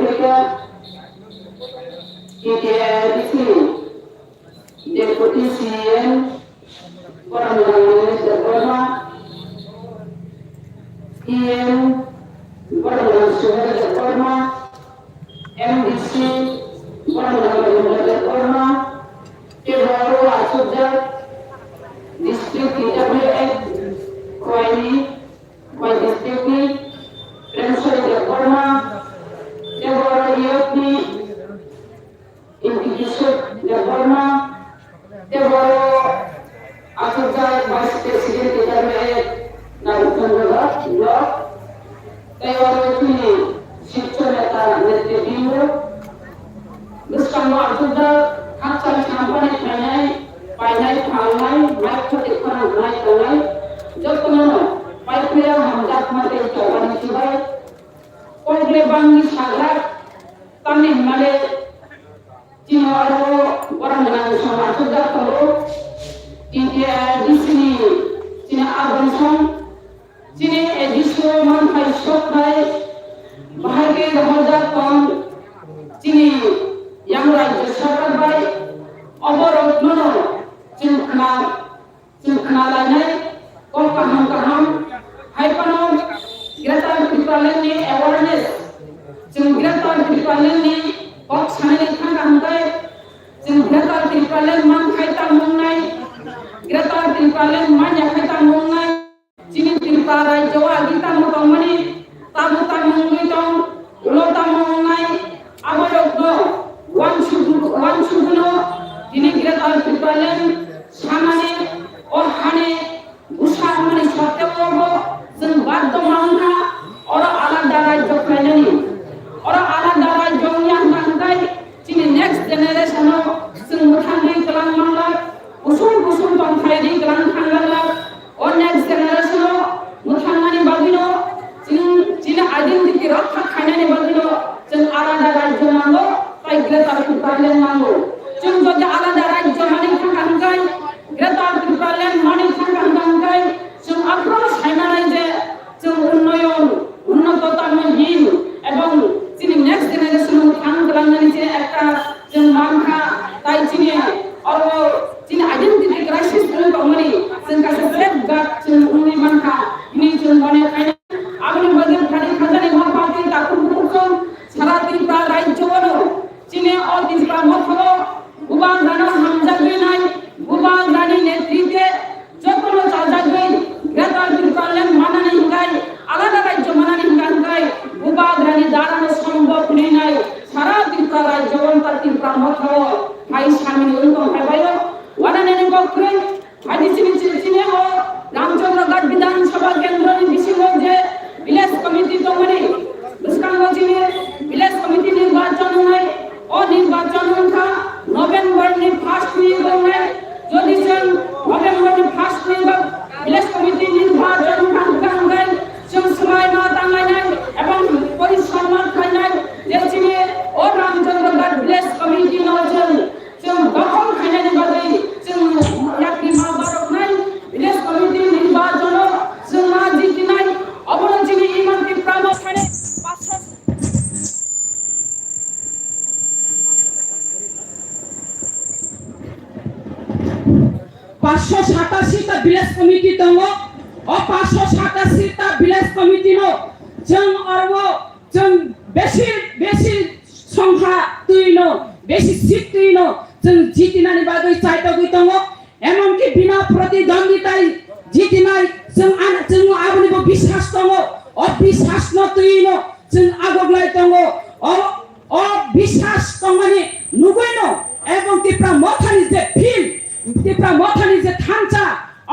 থেকে KTIDC Deputy CM Koramangani Dharma EM Koramangani Suhara Dharma MDC Koramangani Dharma Kebaru Asujat District TWF Koini District Rensoi Dharma Kebaru Yotni Integration Dharma Kebaru Asujat Vice President TWF Narutandala Blok Kebaru Kini Shikshoneta Netribindu Bersama Asujat Hasil kampanye panai naik ke koran naik kalai jatuhnya paipnya hamzat mati coba disibai kau bangi sagrak kami male cina orang dengan sama sudah tahu India di sini cina abangsan sini edisi mantai sokai bahagia hamzat tom sini yang raja sahabat baik oborot nono cingkna lainnya kau kaham hai pano greater people ni awareness greater people ni kau sana ni kan kai greater people man kai ta mungai greater people man ya kai ta mungai cini people rai jawa kita mau mani tamu mungai tong ulo tamu mungai aborot no one should know ini greater people samane और खाने उसका हमने सत्य को जन बात तो मांगना और अलग दाराज जो फैलनी और अलग दाराज जो yang nangkai cini next generation जन मुठाने कलां मांगला उसूल तंखाई di कलां खांगला और next generation मुठाने बागिनो cini identity रखा खाने ने बागिनो जन अलग दाराज जो मांगो ताई greater people मांगो जन जो अलग दाराज जो माने खांगkai greater people money খাঙ্গাঙ্গাই जों approach হাইমানাই যে जों উন্নত তামানহীন এবং যিনি নেক্সট জেনারেশন খাঙ্গাঙ্গানি যে একটা जों মানখা তাই যিনি আর যিনি আইডেন্টিটি ক্রাইসিস বলে কমনি जों কাছে সেফ গার্ড जों উনি মানখা ইনি जों মনে খাইনা আপনি বাজার খালি খাজানি মহাপাতি তাকুন বুকুন সারা ত্রিপুরা রাজ্যবনো যিনি অল ত্রিপুরা মথলো উবান রানা হামজাবি নাই উবান রানী নেতৃত্বে যখন চাজাগই গ্রেটার ত্রিপুরা মানানি হিঙ্গাই আলাদা রাজ্য মানানি হিঙ্গাই উবান রানী দাঁড়ানো সম্ভব নাই সারা ত্রিপুরা রাজ্যবন তার ত্রিপুরা মথলো ভাই স্বামী উল্টো ভাই ওয়ানানি বক্রে আদি চিনি ও রামচন্দ্রগড় বিধানসভা কেন্দ্রনি বিশিষ্ট যে ভিলেজ কমিটি তমনি দুষ্কাঙ্গ চিনি ভিলেজ কমিটি নির্বাচন হয় ও নির্বাচন কা নভেম্বর নি ফার্স্ট উইক হয় যদি जों নভেম্বর নি ফার্স্ট উইক ভিলেজ কমিটি নির্বাচন কাঙ্গাঙ্গাই जों সময় না দাঙ্গাইনাই এবং পরিশ্রম খাইনাই যে চিনি ও রামচন্দ্রগড় ভিলেজ কমিটি নজন जों দখল খাইনানি বাদে जों একটি মা বারক নাই ভিলেজ কমিটি নির্বাচন जों না জিতিনাই অবরণ চিনি ইমানতি প্রামো খানে 587টা ভিলেজ কমিটি দङ ও 587টা ভিলেজ কমিটি नो जों आरो जों बेसि संख्या तुइनो बेसि सिट तुइनो जों जितिनानि बागै चाइतगै दङ एमनकि बिना प्रतिद्वन्दिताय जितिनाय जों आबनिबो বিশ্বাস दङ अविश्वास न तुइनो जों आगोग्लाय दङ अ বিশ্বাস दङनि नुगैनो एवं तिप्रा मथानि जे फिल्ड तिप्रा मथानि जे थांचा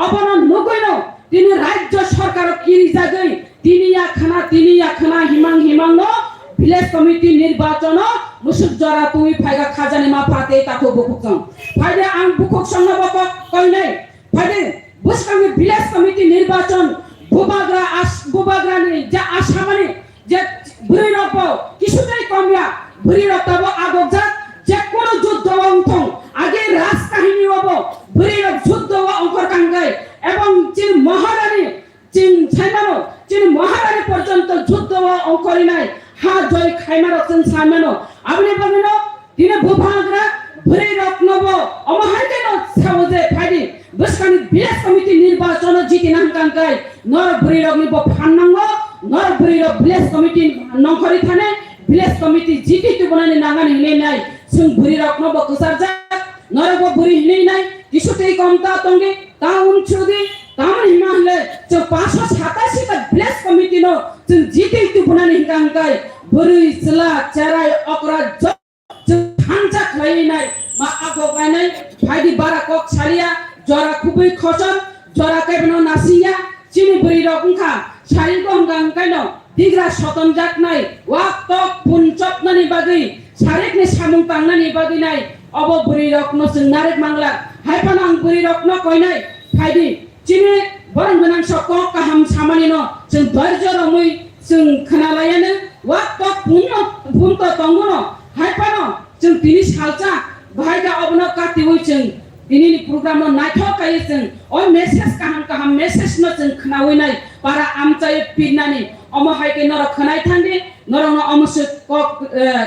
अबन नुगैनो तिनी राज्य सरकार किनि जागै तिनी आखना हिमां न ভিলেজ কমিটি নির্বাচন মুসুক জরা তুই ফাইগা খাজানি মা ফাতে তাকো বুকুকং ফাইদে আং বুকুকং নবক কইনাই ফাইদে বুসকামি ভিলেজ কমিটি নির্বাচন বুবাগ্রানি যা আসামানি যে বুরিরপ কিছুটাই কমিয়া বুরিরতব আগজা যে কোন যুদ্ধ অংথং আগে রাজকাহিনী হবো বুরিরপ যুদ্ধ অঙ্কর কাঙ্গাই এবং চিন মহারানী চিন ছাইমানো চিন মহারানী পর্যন্ত যুদ্ধ অঙ্করি নাই ha joy khaima rok jeng sameno abni bagino dine bubagra buri rok nobo omo haite no sauje phaidi buskani village committee নির্বাচন জিতি নাংকাংকাই নর buri rok ni bo phanango nor buri rok village committee nongkhori thane village committee jiti tu bonani nangani hile nai sung buri rok no bo kusarja nor bo buri hile nai kisutei komta tongi taun chudi taun himahle jo 587 ka village committee no sung jiti tu bonani hingangkai buri sela charai okra jo thanja khlai nai ma ago gainai phaidi bara kok saria jora khubui khochon jora kaibno nasiya chini buri rok ungkha sari ko hingangkai no digra soton jak nai wak tok punchop nani bagi sarek ni samung tang nani bagi nai obo buri rok no sung narek mangla haipanang buri rok no koi nai phaidi chini borang benang sokok kaham samani no sung dharjo romui sung khanalayane wak tok punto tongono haipano sung tini salcha bhaiga obno katiwui sung tini ni program no naithok kai sung oi message kaham message no sung khnawi nai para amchai pinani omo haike nor khanai thandi norong omse kok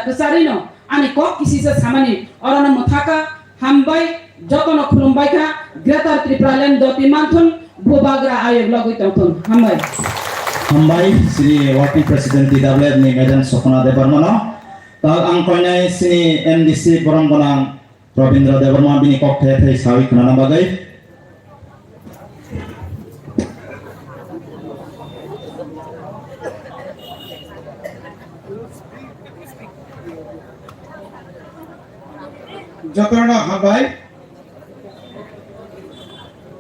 kusari no ani kok kisisa samani orona mothaka hambai jotono khulumbai kha greater tripura land doti manthun bubagra ayog logoi tongthun hambai Sri Wakil Presiden TWF ni Medan Sokona Debarmana tal ang koinai sini MDC Boronggonang Robindra Debarma bini kok thei sawi khana bagai যতনা হাবাই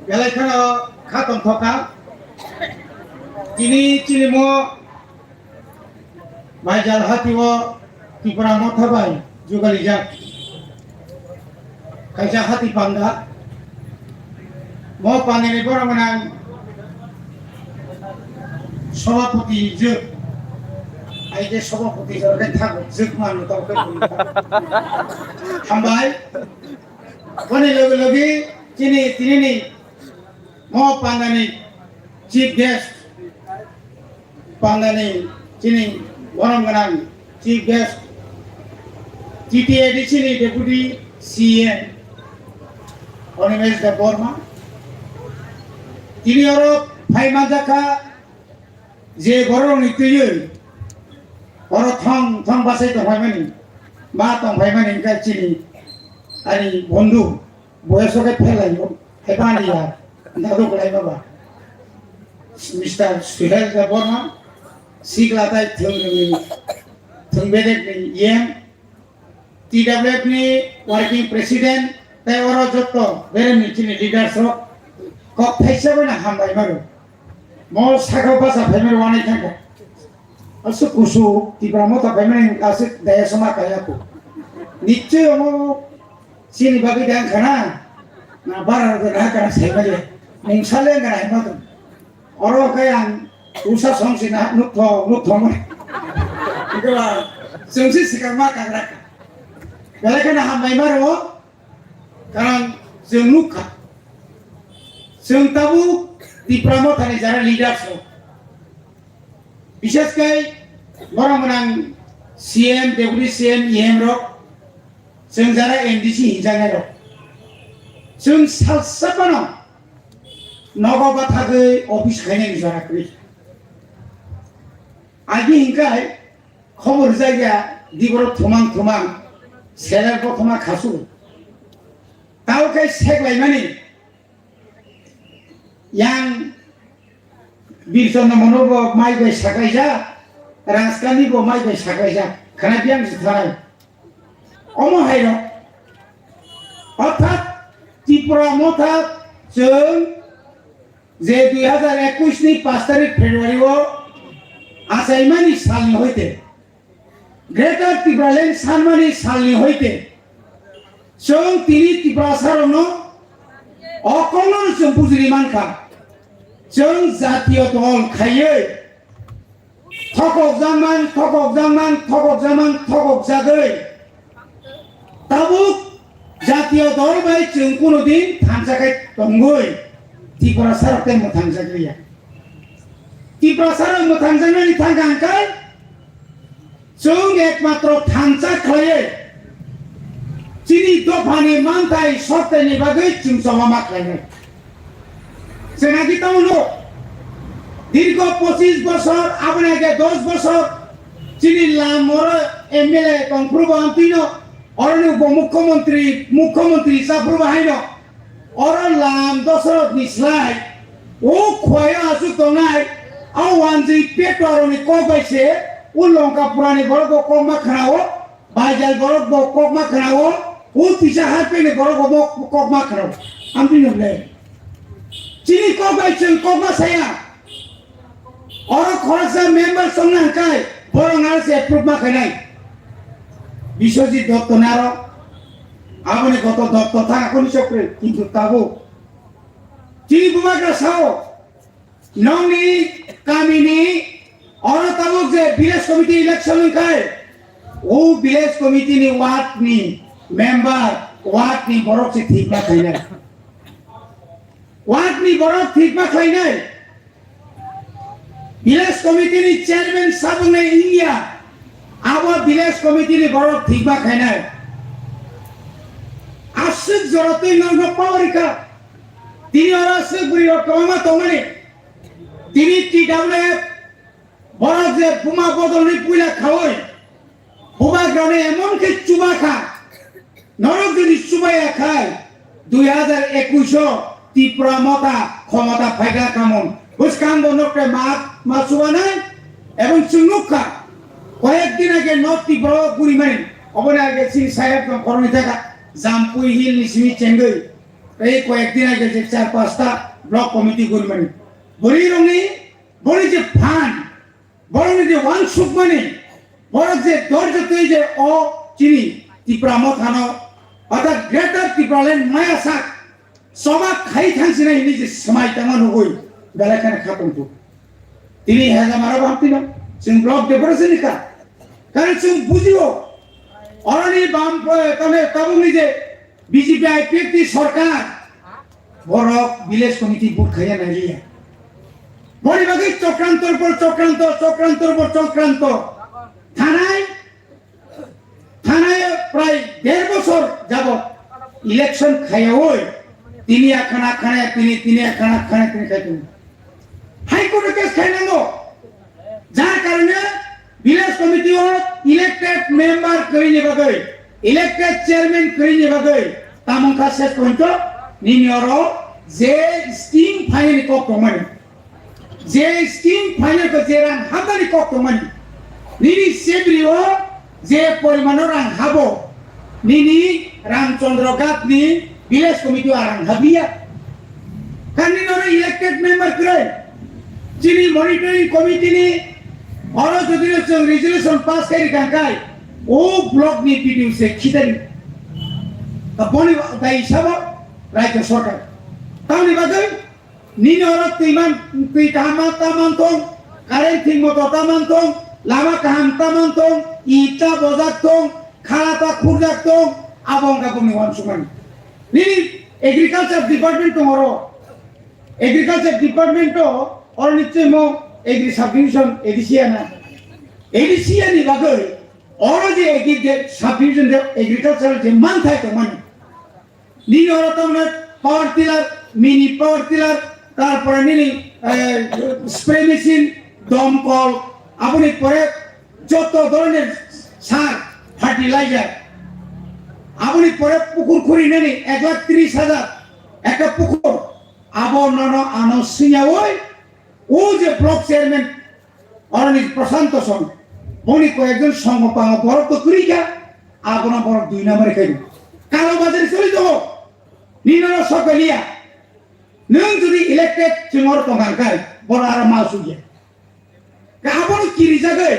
বেলাইখানা খাতম থকা চিনি মো মাইজাল হাতিও ত্রিপুরা মো থাবাই जुगाली जा खायसा हाति पांगा मो पांगेनि बरमना सभापति जो आइजे सभापति जरगे थागो जोक मानु तौके हामबाय कोने लगे तिनी मो पांगानि चीफ गेस्ट पांगानि चिनी बरमगना chief guest TTADC ni Deputy CM Onimesh Deborma tini oro phai majaka je gorong ituye oro thong basai to phaimani ma tong phaimani ka chini ani bondhu boyosoke phelaibo hebani ya dadu kolai baba Mr. Suhel Deborma siglatai thungbedek ni yem TWF ni working president tai oro jotto bere nichini leaders rok kok thaisa bana hambai maru mo sakho basa phaimar wani thanga asu kusu tibramo ta phaimar asik daya sama kaya ko niche omo sini bagi dan khana na bara na kana saibale ningsale ngara himatu oro kayang usa songsina nutho mo ikala songsi sikama kagra बेलायखाना हामबाय मारो कारण जों नुखा जों ताबु त्रिपुरायाव थानाय जारा लिडार्स बिसेसकै बरमगोनां CM डेपुटी CM EM रक जों जारा MDC हिजानाय रक जों सालसाबानो नगाव बाथागै अफिस खायनाय जाराखै आगि हिंखाय खबर जायगा दिबर थमां सेलर प्रथमा खासु तावकै सेगलायमानि yang बिरचन्द्र मनोबो माइ बाय सागायजा राजकानि बो माइ बाय सागायजा खाना बियां जिथानाय अमो हायरो अर्थात त्रिपुरा मथा जों जे 2021 नि 5 तारिख फेब्रुवारियाव आसायमानि सालनि होइते ग्रेटर त्रिपुरा लैंड सानमानि सालनि होइते जों तिनि त्रिपुरा सारनो अकलन जों बुजिरि मानखा जों जातीय दल खायै थकक जागै ताबुक जातीय दल बाय जों कोनोदिन थांजाखाय दंगै त्रिपुरा सारते मोथांजागैया त्रिपुरा सार मोथांजानायनि थांगांखाय जों एकमात्र थांसा खालायो जिनि दफानि मानथाय सप्ताहनि बागै जों जमा खालायो जोंहा गितावनो दीर्घ 25 বছর আপনাকে 10 বছর যিনি লামর এমএলএ কংপ্রুব আন্তিনো অরণ মুখ্যমন্ত্রী সাপ্রুব হাইনো অরণ লাম দশরথ নিসলাই ও খয়া আসু তনাই আওয়ানজি পেটরনি কবাইছে ও লঙ্কা পুরানি বড় কমা খাও বাইজাল বড় কমা খাও ও পিছা হাপেনে বড় কমা খাও আন্তিনো লে যিনি কবাইছে কমা সায়া और खरसा मेंबर संना काय बरंगार से अप्रूव मा खानाय বিশ্বজিৎ দত্ত নার আপনি কত দত্ত থাকা কোন চক্রে কিন্তু তাবো চিনি বুমাগ্রা সাও নংনি কামিনি और তাবো যে ভিলেজ কমিটি ইলেকশন খায় ও ভিলেজ কমিটি নি ওয়ার্ড নি মেম্বার ওয়ার্ড নি বড় সে ঠিক না খাইনা ওয়ার্ড নি বড় ঠিক না খাইনা ভিলেজ কমিটির চেয়ারম্যান সাবনে ইন্ডিয়া আবার ভিলেজ কমিটির বড় ঠিকবা খায় না আশিক জরতে নঙ্গ পাওয়ারিকা তিনি আরাসে বুড়ি রকমা তমানে তিনি টিডব্লিউএফ বড় যে বুমা বদলনি পুইলা খাওয় বুবা গ্রামে এমন কে চুবা খা নরক যদি চুবাইয়া খায় 2021 ত্রিপুরা ক্ষমতা ফাইগা কামন বুঝকাম বনকে মাসুবানায় এবং চুনুকা কয়েকদিন আগে নর্থ বড় গুড়িমানি অবনে আগে সিং সাহেব করণি থাকা জামপুই হিল নিসিমি চেঙ্গই এই কয়েকদিন আগে যে 4-5টা ব্লক কমিটি গুড়িমানি বড়ি রঙি বড়ি যে ফান বড় যে ওয়ান সুপ মানে বড় যে ধৈর্য যে অ চিনি ত্রিপুরা মথানো অর্থাৎ গ্রেটার ত্রিপুরাল্যান্ড মায়া সাক সবা খাই থাকছি না ইনি যে সময় তেমন হই বেলাখানে খাতম তো তিনি হেজা মারা ভাবতি না जों ब्लक डेभेलपमेन्टनि का कारण जों बुझियो अरनि बाम तने ताबुनि जे बीजेपी आईपीएफटी सरकार बड़ विलेज कमिटी बुट खाया नालिया बड़ी बागे चक्रांतर पर चक्रांत थानाय प्राय 1.5 বছর যাবত ইলেকশন খায়া হই তিনি আখানা খানে তিনি আখানা খানে তিনি খাইতেন হাইকোর্টে কেস খাইনাঙ্গো যার কারণে ভিলেজ কমিটি ইলেক্টেড মেম্বার করিনি বাগৈ ইলেক্টেড চেয়ারম্যান করিনি বাগৈ তামংখা শেষ পর্যন্ত নিনিয়র যে স্কিম ফাইনালি কক্তমানি যে স্কিম ফাইনাল যে রাং হাবানি কক্তমানি নিনি সেব্রিও যে পরিমাণৰ রাং হাবো নিনি রামচন্দ্র গাতনি ভিলেজ কমিটি রাং হাবিয়া কারণ ইলেক্টেড মেম্বার করে যিনি মনিটরিং কমিটি নি और যদি রেজুলেশন পাস করি কাঙ্কাই ও ব্লক নি পিডিউ সে খিদারি বনি দাই হিসাব রাজ্য সরকার তাহলে বাদে নিনে ওরা তুই তামান তো কারেন্ট ঠিক মতো তামান তো লামা কাহাম তামান তো ইটা বজাক তো খালাতা খুরজাক তো আবং কাবুনি ওয়ান সুমান নি এগ্রিকালচার ডিপার্টমেন্ট তো মরো এগ্রিকালচার ডিপার্টমেন্ট তো और নিশ্চয় মো एग्री सब डिविजन एडिसियानी बागै और जे एग्री सब डिविजन एग्रीकल्चर जे मान थाय तो मान नी और तमने power tiller mini power tiller तारपर निनी स्प्रे मेशिन दमकल আপনি পরে যত ধরনের সার ফার্টিলাইজার আপনি পরে পুকুর খুঁড়ি নেনি 1,30,000 একটা পুকুর আবর্ণন আনসিয়া ওই ও যে ব্লক চেয়ারম্যান অরণি প্রশান্ত সং বনি কয়েকজন সংগঠন বড় তো করিকা আগনা বড় 2 নম্বরে খাই কালো বাজারে চলে যাব নিনর সকলিয়া নং যদি ইলেক্টেড চিমর তঙ্গাই বড় আর মাসুজিয়া কাবন কিরি জাগে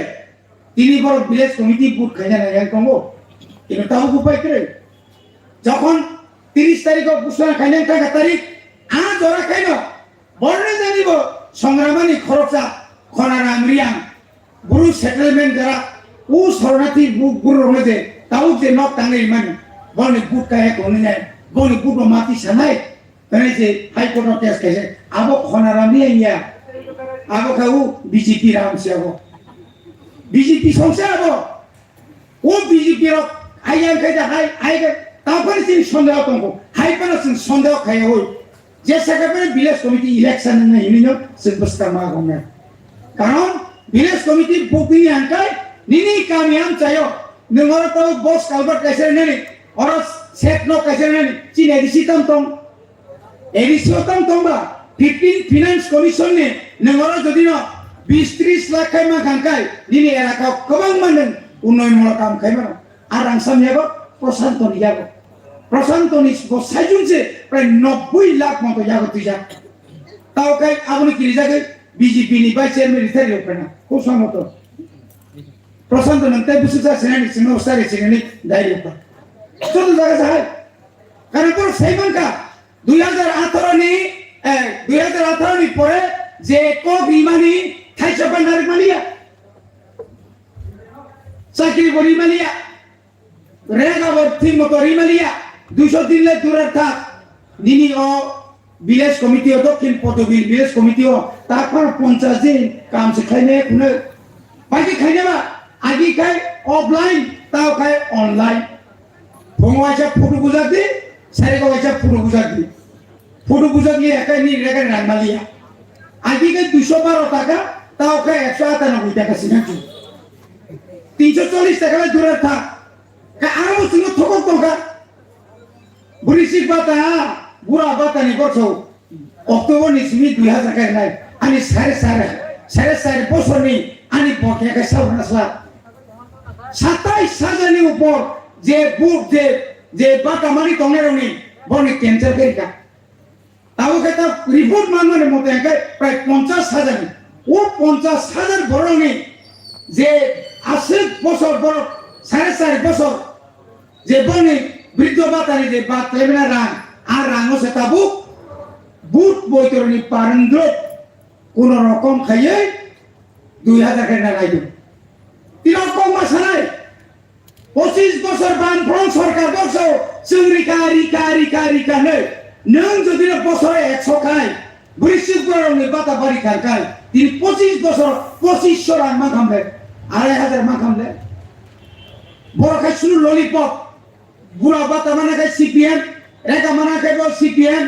তিনি বড় ভিলেজ কমিটি বুট খাই না এক কমো কিন্তু তাও উপায় করে যখন 30 তারিখ ঘোষণা খাই না তারিখ আজ ওরা খাই না বর্ণে জানিব সংগ্রামানি খরচা খনারাম রিয়াং গুরু সেটেলমেন্ট যারা ও শরণার্থী গুরু রয়েছে তাও যে নক টাঙ্গে মানে বনে বুট কাহে কোনে নাই বনে বুট মাটি সানাই তাই যে হাইকোর্ট কেস কেছে আবো খনারাম নিয়া আবো খাও বিজেপি রাম সিয়াবো BJP সংসে আবো ও BJP র আইয়ান খাইতে আইগে তারপরে তিনি সন্দেহ তঙ্গ হাইপানা সন্দেহ খাই হই যে সেক্রেটারি ভিলেজ কমিটি ইলেকশন না ইউনিয়ন সিলবস্তা মা গমে কারণ ভিলেজ কমিটি বুকিং আনকাই নিনি কামিয়াম চাইও নংরা তো বস কালবাট কাইছে নেনি আর সেট নো কাইছে নেনি চিন এডিসি তম এডিসি তমবা 15 ফিনান্স কমিশন নে নংরা যদি না 20-30 লাখ খাই মা খানকাই নিনি এলাকা কবাং মানন উন্নয়নমূলক কাম খাই মানো আর আংসাম যাবো প্রশান্ত যাবো প্রশান্ত সাইজুনছে প্রায় 90 লাখ মতো যাবো তুই যা তাও কাই আপনি কি জায়গা বিজেপি নি ভাইস চেয়ারম্যান রিটায়ার হবে না খুব সম্মত প্রশান্ত নন্তে বুঝুছা সেনানি সিংহস্তারে সেনানি দায়িত্ব চল জায়গা যায় কারণ তোর সেইমানকা 2018 নি পরে যে কক রিমানি খাইছবা নারী মালিয়া চাকরি করি মালিয়া রেগা ভর্তি মতো রিমালিয়া 200 দিন লে দূরে থাক নিনি ও ভিলেজ কমিটি ও দক্ষিণ পদবিল ভিলেজ কমিটি ও তারপর 50 দিন কাম শিখাইনে কোন বাকি খাইনে বা আগে খাই অফলাইন তাও খাই অনলাইন ভঙ্গাইছা ফটো বুঝা দি সারে গাইছা ফটো বুঝা দি ফটো বুঝা দিয়ে একাই নি রেগা রানমালিয়া আগে খাই 212 টাকা তাও খাই 198 টাকা সিনাচু 340 টাকা দূরে থাক আরো তুমি থকক টকা বরিশিক বাতা বুড়া বাতা নি বছর অক্টোবর নি সিমি 2000 টাকা নাই আমি সাড়ে বছর নি আমি বকে কে সাবনাসলা 27,000 নি উপর যে বুক যে বাতা মারি তংনেরনি বনি ক্যান্সার করিকা তাও কেতা রিপোর্ট মানমানে মতে একে প্রায় 50,000 ও 50,000 বড় নি যে 80 বছর বড় 4.5 বছর যে বনি বৃদ্ধ বাতারি যে বাত লেবনা রাং আর রাঙো সে তাবু বুট বইতরনি পারন্দ্র কোন রকম খাইয়ে 2000 টাকা লাগাইব তিন রকম মাসানাই 25 বছর বান ফ্রম সরকার বছর সিংরিকা নে নং যদি বছরে 100 খাই বৃশ্চিক গরমে বাতা বাড়ি খাই তিনি 25 বছর 2500 রান মা খামবে 2500 মা খামবে বড় খাই শুরু ললিপপ বুড়া বাতা মানে খাই সিপিএম রেখা মানে খাই সিপিএম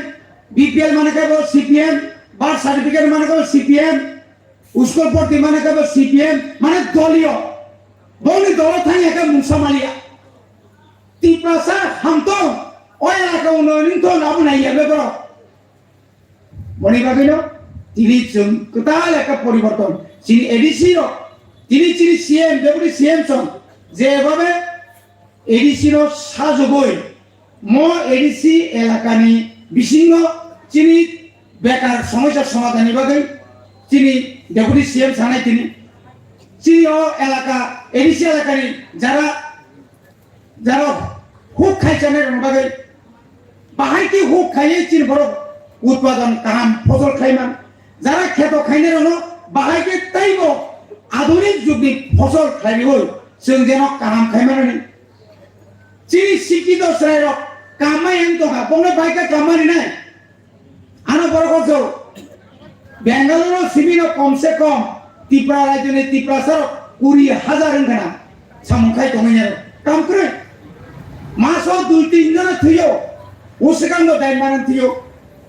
বিপিএল মানে খাই সিপিএম বার্থ সার্টিফিকেট মানে খাই সিপিএম উস্কর পট্টি মানে খাই সিপিএম মানে দলীয় বলি দল থাই একা মুসামালিয়া তিপ্রাসা হামতো ওই এলাকা উন্নয়ন তো লাভ নাই যাবে বড় বনি ভাবিল তিনি কোথাও একটা পরিবর্তন তিনি এডিসি তিনি সিএম ডেপুটি সিএম সন যেভাবে এডিসির সাজবই ম এডিসি এলাকানি বিচ্ছিন্ন চিনি বেকার সমস্যার সমাধান বাকি চিনি ডেপুটি সিএম সানাই চিনি ও এলাকা এডিসি এলাকানি যারা হুক খাইছানের বাকি বাহাইকে হুক খাইয়ে চিনি বড় উৎপাদন কাম ফসল খাইমান যারা খেত খাইনে বাহাইকে তাইব আধুনিক যুগনি ফসল খাইনি হই जों जेन काम खाइमानि चिनि शिक्षित श्रेय कामाय तो बंग बाइका कामानि नाय आना बरगसो बेंगालुरु सिमिनो कम से कम त्रिपुरा राज्यनि त्रिपुरासर 20,000 अंगना सामुखाय दंगैनो काम करे मासो 2-3 जना थियो उसेगांगो दाइमान थियो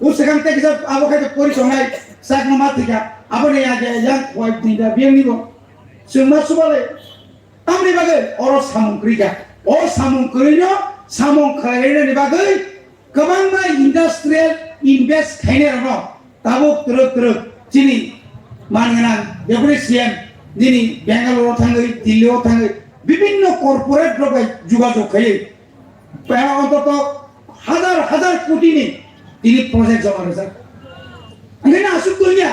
उसेगां तेकिसा आबोखाय परिसंनाय सागनो माथिका आबोने आगे यां वाइट दिदा बेंनिबो जों मासुबाले तामनि बागै अर सामुंक्रिगा अ सामुंक्रिनो सामुंखायनि बागै गोबां इन्डास्ट्रियेल इनभेस्ट खायने रनो ताबो तरक चिनि मानगोना डेपुटी सीएम दिनै बेंगालुरु थाङै दिल्लीयाव थाङै विभिन्न कर्पोरेट रबाय जुगाजग खायो प्राय अन्तत हाजार कोटिनि दिनै प्रजेक्ट जमा रजा ओंखायनो आसुकनिया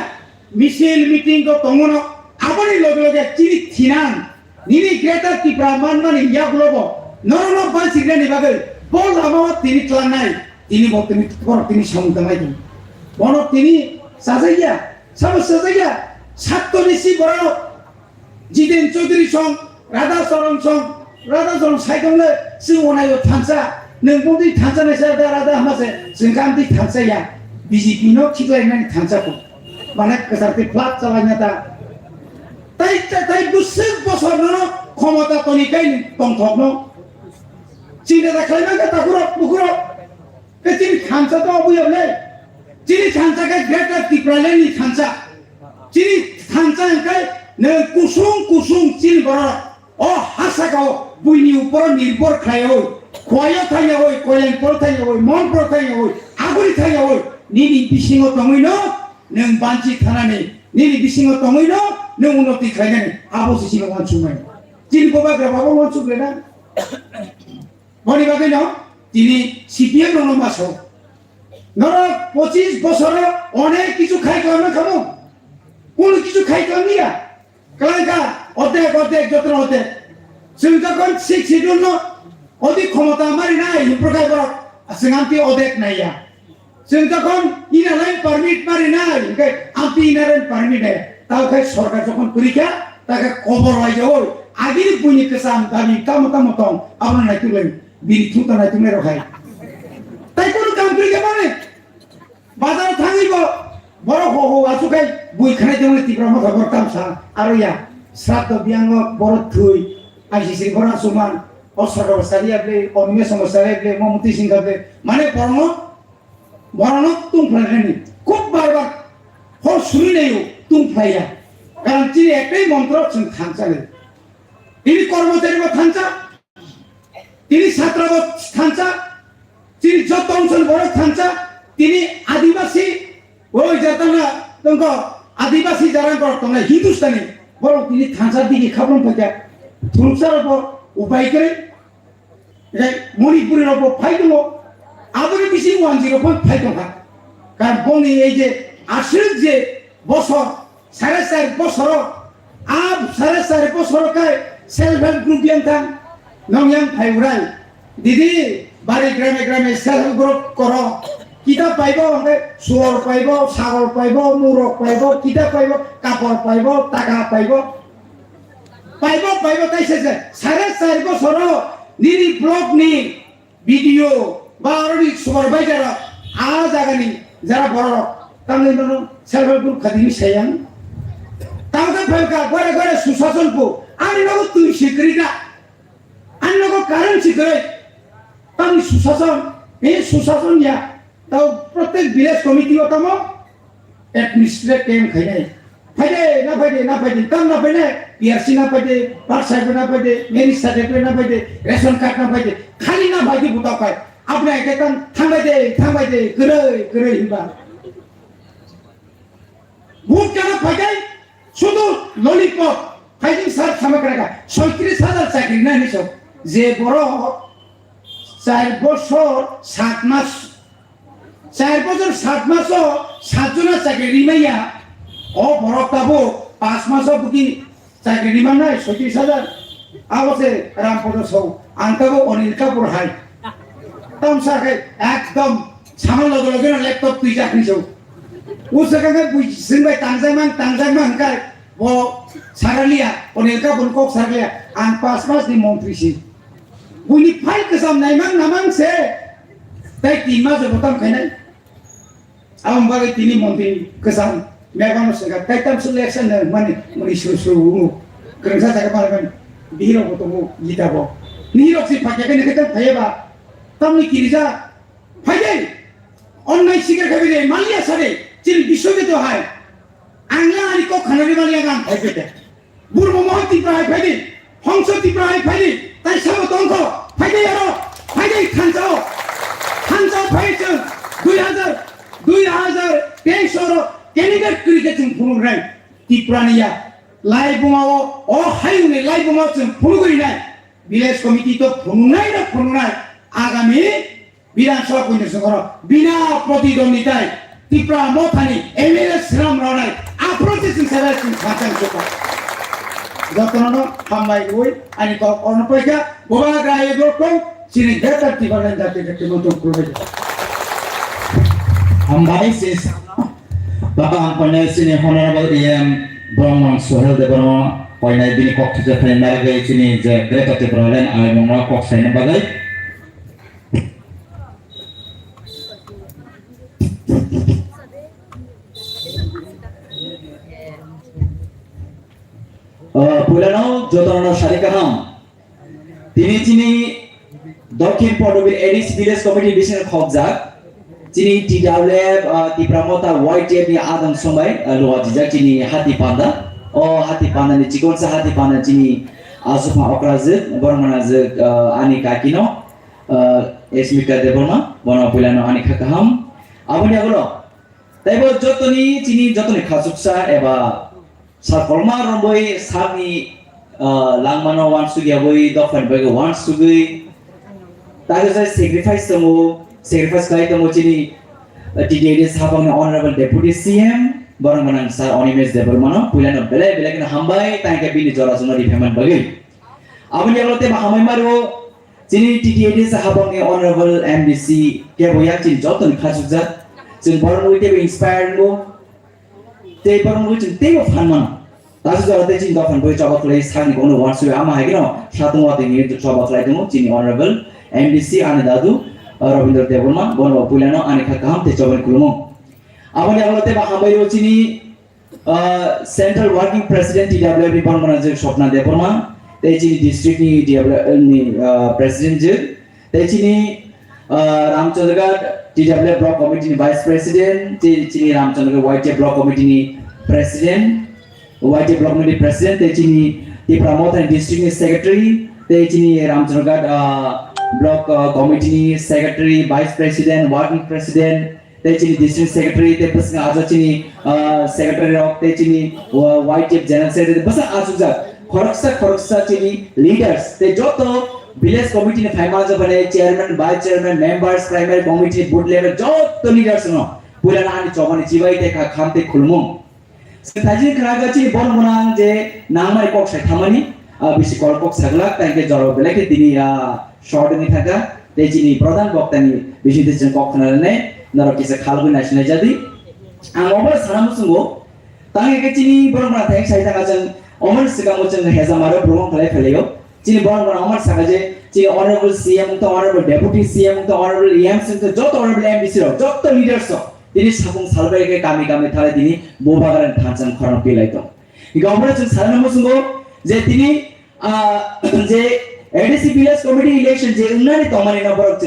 मिছিল मिटिं को दङनो आबानि लगे लगे चिनि थिनां निनि ग्रेटर त्रिपुरा मानमानि यागलबो नरनो बासिग्रानि बागै बल लामाव तिनि क्लानाय तिनि बतनि कर तिनि समुदाय दं बन तिनि साजाइया सामसाजाइया सातनिसि बरो जिदेन चौधुरी सं राधा चरण साइदंले सिंहनायो थांसा नोंबोदि थांसानाय सादा राधा हामासे जोंखामदि थांसाया बिजेपि नो खिलायनानै थांसाखौ माने कसारते फ्लाट चलायना दा তাই দুসেক বছর না ক্ষমতা তনিকাই তংথগ্ন চিনে দেখাই না তাকুর পুকুর কে চিনি খানসা তো অবুয়লে চিনি খানসাকে গ্রেটার ত্রিপুরালেনি খানসা চিনি খানসা একাই নে কুসুম চিন বড় ও হাসাগাও বুইনি উপর নির্ভর খায় হই খোয়া থাইয়া হই কয়লেন পর থাইয়া হই মন পর থাইয়া হই আগুরি থাইয়া হই নিনি বিসিং তমইন নং বাঞ্চি থানানি নিনি বিসিং তমইন নং উন্নতি খাইনানি আবো সিসিং ওয়ানসুমাই চিন কোবা গ্রাবাবো ওয়ানসুকলে না বনি বাগে ন তিনি সিপিএম রণমাসো নর 25 বছরে অনেক কিছু খাই কামে খামো কোন কিছু খাই কামিয়া কালাঙ্কা অর্ধেক যত্ন হতে जों যখন শিক্ষিত অধিক ক্ষমতা আমারই নাই প্রকার বড় সিংহান্তি অর্ধেক নাইয়া जों যখন ইনালাই পারমিট মারি নাই আপনি ইনারেন পারমিট নাই তাও খাই সরকার যখন পরীক্ষা তাকে খবর হয় যে ওই আগের বুনি কেসাম দাবি কামতাম আপনার নাই তুলেন বিড়ি থুতা নাই তুমি রখাই তাই কোন কাম করি মানে বাজার থাঙিব বড় হো আছু খাই বুই খাই দেবো তীব্র মাথা করতাম সা আর ইয়া শ্রাদ্ধ বিয়াঙ্গ বড় থুই আইসিসি ঘোড়া সুমান অস্ত্র সারিয়াবলে অন্য সমস্যা রেবলে মমতি সিংহাবলে মানে বরণ তুম ফেলেনি খুব বারবার হর শুনি নেই তুম ফেলাইয়া কারণ তিনি একটাই মন্ত্র থানচালে তিনি কর্মচারী বা থানচা তিনি ছাত্র থানচা তিনি যত অঞ্চল বড় থানচা তিনি আদিবাসী ওই যাতনা তঙ্গ আদিবাসী যারা তোমরা হিন্দুস্তানি বড় তিনি থানচার দিকে খাবন থাকে থুলসার উপর উপায় করে মণিপুরের উপর ফাই দেবো আদরে বেশি 105 ফাই টাকা কারণ বনি এই যে আসল যে বছর 4.5 বছর আব 4.5 বছর কায় সেলফ হেল্প গ্রুপ ইয়ান্তাম নংয়াং ফাইউরাই দিদি বাড়ি গ্রামে সেলফ হেল্প গ্রুপ করো কিতাব পাইব সুর পাইব ছাগল পাইব মুরগ পাইব কিতাব পাইব কাপড় পাইব টাকা পাইব তাই শেষে 4.5 বছর নিরি ব্লক নি ভিডিও বা আরো সুপারভাইজার জায়গানি যারা বড় তাহলে সেলফ হেল্প গ্রুপ খাদিনি সাইয়াং তাহলে ফাইকা ঘরে সুশাসন কো আনি নগো তুই স্বীকৃতা আনি নগো কারণ স্বীকৃত তাহলে সুশাসন এই সুশাসন ইয়া তাও প্রত্যেক ভিলেজ কমিটি ওটাম অ্যাডমিনিস্ট্রেটিভ কেম খাইনাই ফাইদে তাম না ফাইদে পিআরসি না ফাইদে বার্থ সার্টিফিকেট না ফাইদে ম্যারেজ সার্টিফিকেট না ফাইদে রেশন কার্ড না ফাইদে খালি না ফাইদে বুটা পাই আপনি একেতান থামাই দে গরে হিবা ভোট কেন ফাইদে শুধু ললিপপ ফাইদিং সার থামাকে রাখা 37,000 চাকরি না নিছো যে বড় 4 বছর 7 মাস 4 বছর 7 মাসও 7 জনের চাকরি রিমাইয়া ও বড় পাবো 5 মাসও বুকি চাকরি রিমান নাই 37,000 আবসে রামপদ সৌ আনতাবো অনিল কাপুর হাই তামসাকে একদম সামান্য লগে ল্যাপটপ তুই চাকরি সৌ উসেকাকে বুঝিনবাই তাংজাইমান কাই ও সারালিয়া অনিল কাপুর কক সারালিয়া আন 5 মাস দি মন্ত্রী বুনি ফাইল কেসাম নাইমান সে তাই 3 মাস বতাম খাইনাই আম বাগে তিনি মন্ত্রী কেসাম মেগানো সেগা কাইতাম সিলেকশন মানে সুসু কেনসা জায়গা পারবেন বিহিরো বতমু লিতাবো নিহিরক্সি ফাকে নেকেতাম ফাইবা তামনি কিরিজা ফাইদে অনলাইন শিকার খাবিরে মালিয়া সারে চিন বিশ্ববিদ্যালয় হয় আংলা আনি কো খানারি মালিয়া গান ফাইতে বুরবো মহতি প্রায় ফাইদে হংসতি প্রায় ফাইদে তাই সব তংক ফাইদে আরো ফাইদে খানসাও ফাইছে 2023 ক্যান্ডিডেট ক্রিকেট ফুলুরাই ত্রিপুরানিয়া লাইবুমাও ও হাইউনে লাইবুমাও ফুলুগরি নাই ভিলেজ কমিটি তো ফুলুনাই আগামী বিধানসভা পরিষদ বিনা প্রতিদ্বন্দ্বিতায় ত্রিপুরা মথানি এমএলএ শ্রম রানাই আপ্রোচেসিং সেলেকশন খাতান চোকা যতন হামবাই ওই আনি তো অনপয়কা গোবা গ্রাই গ্রুপ চিনি গ্রেটার ত্রিপুরা জাতীয় নতুন করবে Hambai sis Baka ang panay sini Honorable EM Brahman Sohel de Brahma Panay bini kok sa panay nalagay sini Je Greta Tibralen ay mga kok sa bagay যতন সারিকাহাম তিনি চিনি দক্ষিণ পটবির এডিস ভিলেজ কমিটি বিশেষ খবজাক চিনি টিডাব্লিউএফ টিপ্রামতা YTF ni adang sombai luwa jijak chini hati panda o hati panda ni chikonsa hati panda chini asupha okrazit bormana je ani kakino esmika deborma bona pulano ani khakaham aboni agolo taibo jotoni chini jotoni khasuksa eba sakolma romboi sami langmano wan sugia boi dofan boi wan sugi tago sai sacrifice kai tomo chini TDD sabang honorable deputy CM borang manang sa onimes debormano pulano bele kena hambai tangke bini jora sunari pheman bagi aboni agolo te hamai maro chini TDD sabang honorable MDC ke boya chini jotoni khasukja chini borang uite inspired go te borang uite te phanman tasu jara te chini dofan boi chobak lai sani kono wan su ama hagino satung wate ni chobak lai demo chini honorable MDC ani dadu Rabindra Deborma bono pulano ani khakam te choban kulumo aboni agolote ba hambayo chini central working president TWB bormana je Swapna Deborma te chini district ni TWB ni president je te chini Ramchandra TWB block committee ni vice president te chini Ramchandra YT block committee ni president YT block committee president te chini ti promoter district ni secretary te chini Ramchandra block committee secretary vice president working president te chini district secretary te pasang aja chini secretary of te chini YT general secretary basa aja khoroksa chini leaders te joto village committee ni faima ja bane chairman vice chairman members primary committee board level joto leaders no pura na ani chobani chibai te khamte khulmo taji khraga chi bon monang je namai kok sai thamani bisi kolpok saglak tangke joro beleke tini short ni thaka te chini pradhan boktani bisi te chen kok khanane naro kisa khalgu national jadi amobal sanamusungo tangi ke chini bormana thang sai thaka chang omar sigamo chang heza maro program khalai pheleyo chini bormana omar saka je chini honorable CM to honorable deputy CM to honorable EM to jot honorable MDC ro jot leaders ro tini sabung salbai ke kami thale tini bobagaran thanchang khorang pilai to iga omar chang sanamusungo je tini je ADC village committee election je unnani tomani na borok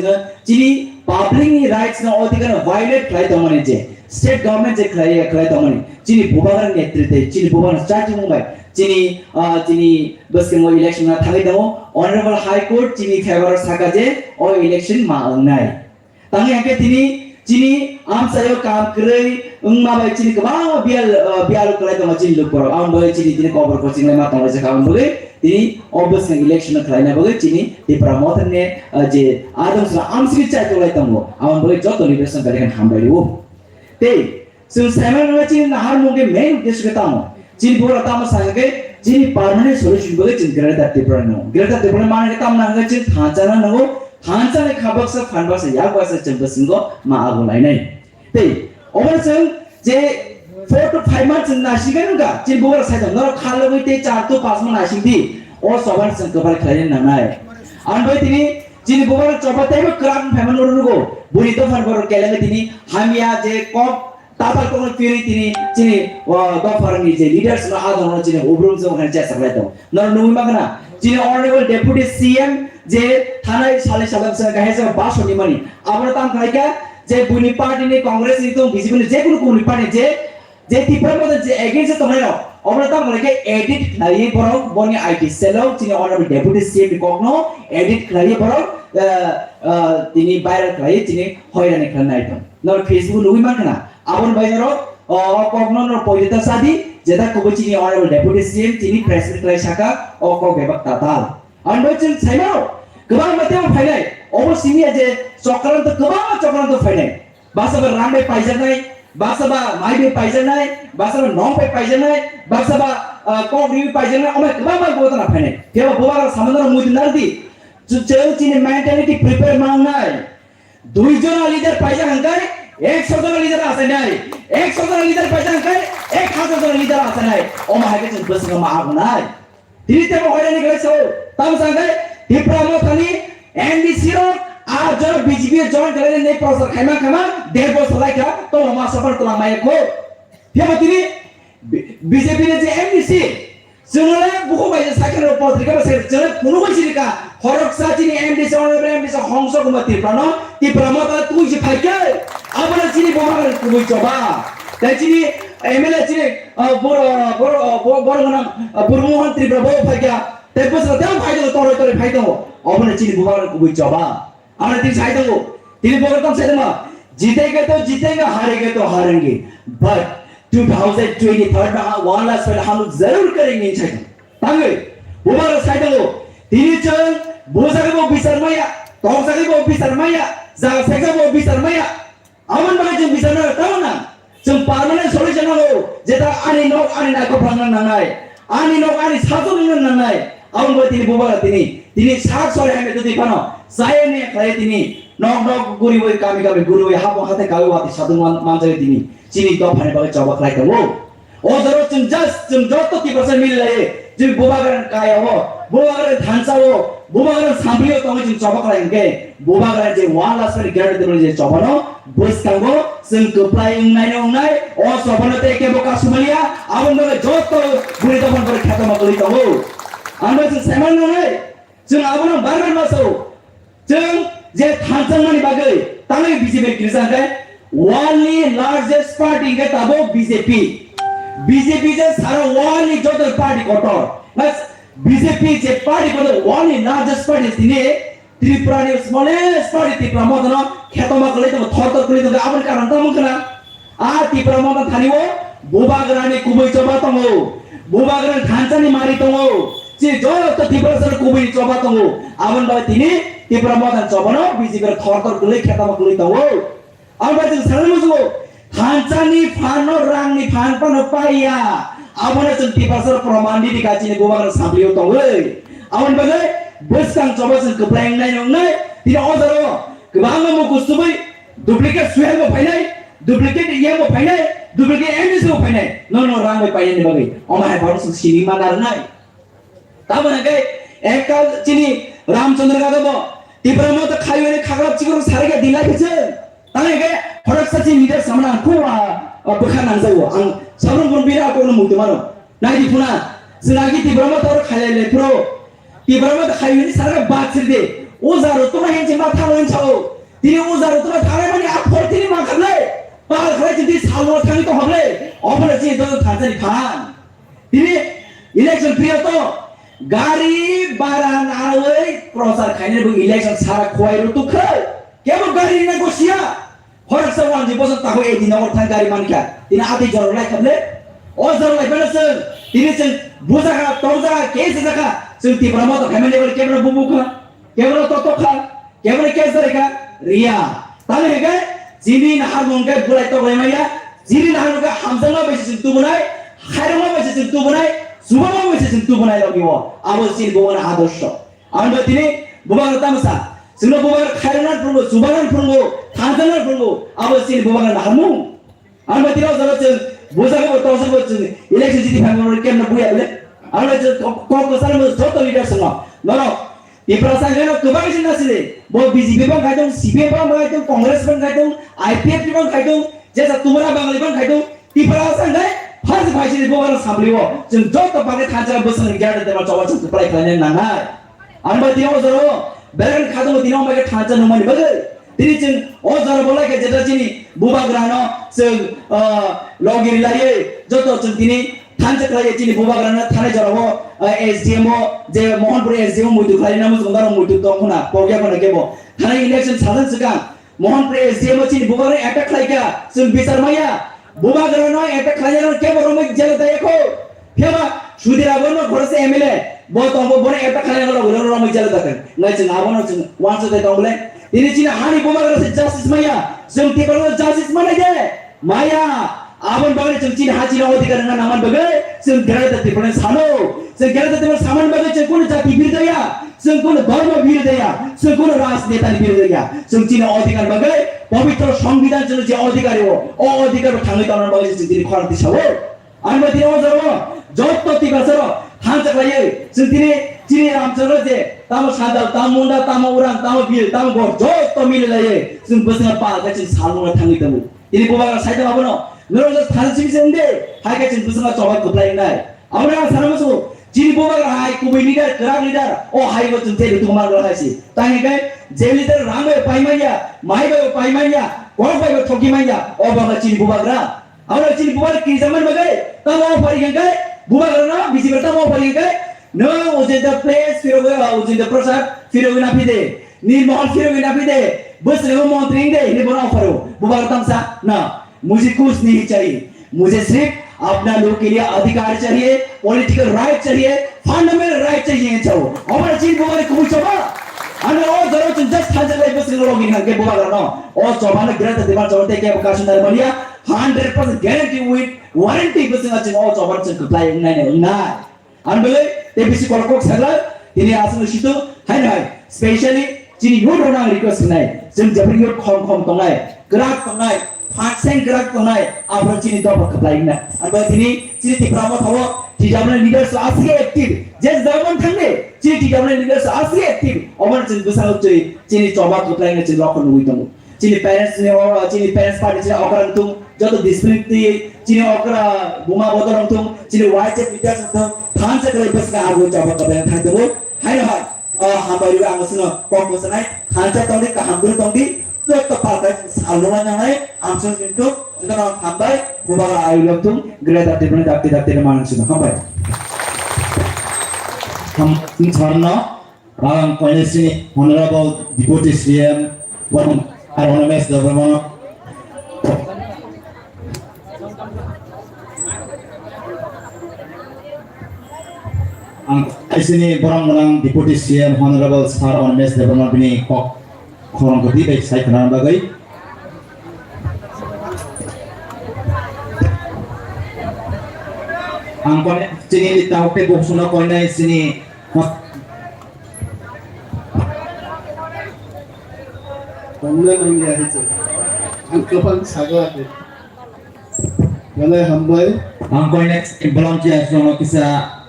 chini public rights na odhikar violate khlai tomani je state government je khlai tomani chini bobagaran netritwe chini bobagaran starting mumbai chini baske mo election na thagai demo honorable high court chini favor saka je o election ma angnai tangi ake chini am sayo kam krei ungma bai chini kama bial khlai tomani chini lukor am bai chini cover ko chini ma tomai je kam bole tini obviously election khlaina bage chini ti promoter ne je adam sra amsri chai to lai tango awan bage joto liberation galekan hambaiwo te so simon wa chini nahar muge main udesh ke tamo chini bora tamo sange chini permanent solution bage chini greta tipran mane ke tam nanga chini thachana nago thachana khabak sa phanba sa yak ba sa chembasingo ma ago lai nai te obviously je 4 to 5 months na sigan ga chin bor sai da nor khalo bai te 4 to 5 months asing di o soban sang kabar khlain na nai an bai tini chin bor choba te kram family rugo buri to fan bor keleng tini hamia je kop tapal ko tiri tini chini do farmi je leaders na adon chini obrum jo khan cha sabai to nor nui magna chini honorable deputy CM je thanai sale salam sa gahe sa basoni mani abra tam khaika je buni party ni congress ni to BJP ni je kuno party je tipra mode je against to mano obra ta mole ke edit nai borok boni IT selo chini honorable deputy CM kokno edit nai borok tini viral khai chini hoirani khanai to no Facebook nui makna abon bainaro kokno no poita sadi jeta ko chini honorable deputy CM chini president khai saka o ko bebak tatal anbochin saimao kebang mate phainai obo sini je chokrant kebang phainai basaba rambe paijanai basaba maibe paijanai basaba nongpe paijanai basaba kogri paijanai ome kebang mai botana phainai keba bobar samandar mudinardi cheu chini mentality prepare mangai dui jona leader paijan hankai 100 jona leader ase nai 100 jona leader paijan hankai 1000 jona leader ase nai oma hake chun basga ma agunai dirite mo hoirani geleso tam sangai dipramo thani NDC ro আর যারা BJP join করে নেই প্রচার Khaimah 1.5 বছর লাইকা তো আমার সফর তো লামাই কো FEMA তিনি বিজেপি রে যে এমডিসি जोंलाय बुखौ बायजो साइकेल पत्रिका बासे जों पुनो बायसिरिका हरकसा चिनि एमडीसी अनरेबल एमडीसी हंस कुमा तिप्रानो तिप्रामा ता तुइ जि फाइके आबना चिनि बोमा कुबै चबा ता चिनि एमएलए चिनि बरगना बुरमोहन त्रिपुरा बो फाइके ते बसरा ते फाइदो तोरे तोरे फाइदो आबना चिनि बोमा कुबै चबा आबना तिन साइदो तिन बोरकम साइदमा जीतेगा हारेंगे तो हारेंगे बट 2023 में 1 लाख रुपए हम जरूर करेंगे चाहिए तांगे बुबारा साइडो तिनी चल बोसागे बो बिसरमाया तोसागे बो बिसरमाया जासेगा बो बिसरमाया आवन बागे जों बिसरना तावना जों परमानेंट सल्यूशन हो जेता आनि नक आनि नाको फांना नांनाय आनि नक आनि सातो नांनाय आवन बो तिनी बुबारा तिनी सात सरे हमें तो दिखानो साये ने खाए तिनी नक गुरी बोई कामी गुरु हाबो हाते कावे वाति साधु मानजागे तिनी चिनी तो फाने बागे चौबा खाई तो वो ओ जरूर तुम जो तो 30% मिल रहे जो बुबागरन काया हो बुबागरन धांसा हो बुबागरन सांभियो तो हम चौबा खाई के बुबागरन जे 1 लाख रुपए ग्यारंटी देबो जे चौबानो बस कांगो जों कप्लाय उंनाय ओ चौबानो ते के बोका सुमलिया आबन बागे जो तो गुरी तो फन करे खाता मा गली तो हो आंबो जों सेमान नय जों आबनो बारबार मासो जों जे थांजोंमानि बागै तांनि बीजेपी क्रिजांगे only largest party के तबो बीजेपी जे सारा only जो तो पार्टी कोटर बस बीजेपी जे पार्टी कोटर only largest party तिने त्रिपुरा ने smallest party त्रिपुरा मदन खेतमा गले तो थर गले तो आबन कारण त मुखना आ त्रिपुरा मदन थानी वो बुबागरानी कुबै चबा तंगो बुबागरान थांचानी मारी तंगो जे जो तो त्रिपुरा सर कुबै चबा तंगो आबन बा तिने त्रिपुरा मदन चबनो बीजेपी थर गले खेतमा गले तंगो अब बाजू सारे मुझको खानचानी फानो रांगनी फान पानो पाया आबने चंती पासर प्रमाण दी काची ने गोबागर सांभलियो तो गय आबन बगे बस कां चबस कप्लाइं नाय नंगनाय तिने अदरो गोबां म गुसुबै डुप्लिकेट सुहेल म फाइनाय डुप्लिकेट ये म फाइनाय डुप्लिकेट एमएस म फाइनाय नो रांग म पायने बगे अमाय भारत सिनी मानार नाय ताबने गय एकल चिनी रामचंद्र गादबो तिब्रम त खाइने खागलाब चिगरो सारेगा दिलाय छ ताने के फरक सची लीडर सामना को बखाना जायो आं साब्रम बन बिरा को मुक्ति मानो नायदि फुना जोंहागि तिब्रम तर खायले प्रो तिब्रम त खायनि सारा बात दे ओजारो तो हेंचे मा थावन छाओ तिनि ओजारो तो थारे माने आफर तिनि मा खले पाल खले तिनि सालो थानि तो हबले अबले चाहिँ तो थाजनि फान तिनि इलेक्सन पिरियड तो गाडी बारा नाळै प्रचार खाइने बु इलेक्सन सारा खोइरो तो ख केबो गाडी ने गोसिया हरक सवान जे बसन ताको ए दिना अर्थान गाडी मानका तिना आदि जरलाय खबले ओ जरलाय बेलस तिनि चाहिँ बुजागा तौजा केस जका जों तिब्रम त खाइमे लेभल केबो बुबुखा केबो तो खा केबो केस जरेका रिया ताले के जिनि नाहार मंगे बुलाय तो गयमाया जिनि नाहार मंगे हामजंगा बैसे तु बनाय खायरमा बैसे तु बनाय सुबमा बैसे तु बनाय लगिवो आबो सिन बोना आदर्श आंबो तिनि बुबागा तामसा जोंनो बुबागा खायरना फुंगो सुबागान फुंगो थांजोंना फुंगो आबो सिन बुबागा नाहारमु आंबो तिराव जरो जों बुजागा तौसबो जों इलेक्सन जिति फांगो केमना बुया बले आंबो जों को सारमो जतो लिडार संग नरो तिब्रा सांगेनो गोबां सिनासिले बो बीजेपी बा गायदों सीपीएम बा गायदों कांग्रेस बा गायदों आईपीएफ बा गायदों जेसा तुमरा बांगाली बा गायदों तिब्रा सांगे फाज फाइसिले बुबागा सामलियो जों जतो बागे थांजा बोसन ग्याड देमा चवा जों प्लाय खालायनो नाङा आंबो तिराव जरो बेरन खादों दिनाव मागे थांजा नमानि बगे तिनि जों ओ जरो बोलाय के जेता जिनि बुबाग्रानो जों लगिरि लायो जतो जों तिनि थांजा खालाय जिनि बुबाग्रानो थानाय जरावो एसडीएम जे मोहनपुर एसडीएम मुदु खालायना मुजंगार मुदु तो खुना पगे बने केबो थानाय इलेक्सन साधन सिगां मोहनपुर एसडीएम चिनि बुबाग्रा अटैक खालायका जों बिचार माया बुबाग्रानो अटैक खालायना केबो रमै जेल दायको फेमा सुदिराबो घरसे एमएलए बो तंबो बने अटैक खालायना रमै जेल दाकन नै जों आबनो जों वानस दे तंबले तिनि चिनि हानि बुबाग्रा से जस्टिस माया जों तिबरो जस्टिस माने दे माया आबन बागै जों चिनि हाचिना अधिकार ना नामान बगे जों गेरदा तिबने सानो जों गेरदा तिबने सामान बगे जों कुन जाति बिरदया जों कुन धर्म बिरदया जों कुन राजनेता बिरदया जों चिनि अधिकार बगे पवित्र संविधान जों जे अधिकार हो ओ अधिकार थाङै तन बगे जों तिनि खरति छौ आंबो तिनि अजरो जत तिबासरो हांजलायै जों चिनि रामचंद्र जे तामो सादाल तामुंडा तामो उरां तामो बिल तामो गो जत मिलायै जों बसना पागा जों सालुना थाङै तमु तिनि बुबागा साइदा आबनो नरो थानसिम सेंदे हायके जों बसना चवा खप्लायनाय आबना सानमसु Cini bubar hai kubi leader kerak leader oh hai go tunte itu kemar go hai si tanya kai je leader ramai paimanya mai go paimanya kau pai go thoki maya oh bangga cini bubar ra awal cini bubar ki zaman bagai tahu mau pari kai bubar ra bisi berta mau pari kai no ujin the place firoge ujin the prasad firoge na pide ni mahal firoge na pide bus lego montring de ni bora offer bubar tamsa ना मुझे कुछ नहीं चाहिए मुझे सिर्फ अपना लोग के लिए अधिकार चाहिए पॉलिटिकल राइट चाहिए फंडामेंटल राइट चाहिए चाहो हमारे चीज बुबारे कुछ चबा अने और जरूरत जस्ट हाजर लाइफ बस लोग इन के बुबार ना और चबाने ग्रेट दिमाग चलते के अवकाश न बनिया 100% गारंटी विद वारंटी बस ना चिन और चबान चिन अप्लाई नहीं ना अनबले ते बिसी कोलकोक सगला तिनी आसन सितो हाय हाय स्पेशली चिनी यो रोना रिक्वेस्ट नहीं जों जबरि यो खम तंगाय ग्राक तंगाय फाक्सें ग्राक तंगाय आपन चिनी दब खप्लाई ना अनबा तिनी चिनी तिप्रामो थाव टिजामने लीडर्स आसगे एक्टिभ जेस दमन थांगे चिनी टिजामने लीडर्स आसगे एक्टिभ अमन चिन गुसाउ चै चिनी चबा खप्लाई न चिन लखन हुइतम चिनी पेरेंट्स ने और चिनी पेरेंट्स पार्टी चिनी अकरन तुम जतो डिस्प्लिन चिनी अकरा बुमा बदरम तुम चिनी वाइट लीडर्स तुम थान से करे बस का आगो चबा खप्लाई थादो हाय हाय हाबायु आंगसनो कॉम्पोसनाय थानचा तंगि काहामगुर तंगि जत पालकाय सालुना नाय आमसन किन्तु जतना हाबाय बुबागा आइलबतुम ग्रेदा तिबने दाक्ति मानसिनो हाबाय हम थरना राम कॉलेजनि honorable deputy CM वन RMS Devarman Sini borang borang deputy CM honorable Sir RMS Devarman bini kok korang kodi baik saya kenal bagai angkon sini di tahu pe boksuna koina sini Pemilihan yang dihadirkan, angkapan sahabat, mana hambai, angkon ini belum cia sono kisah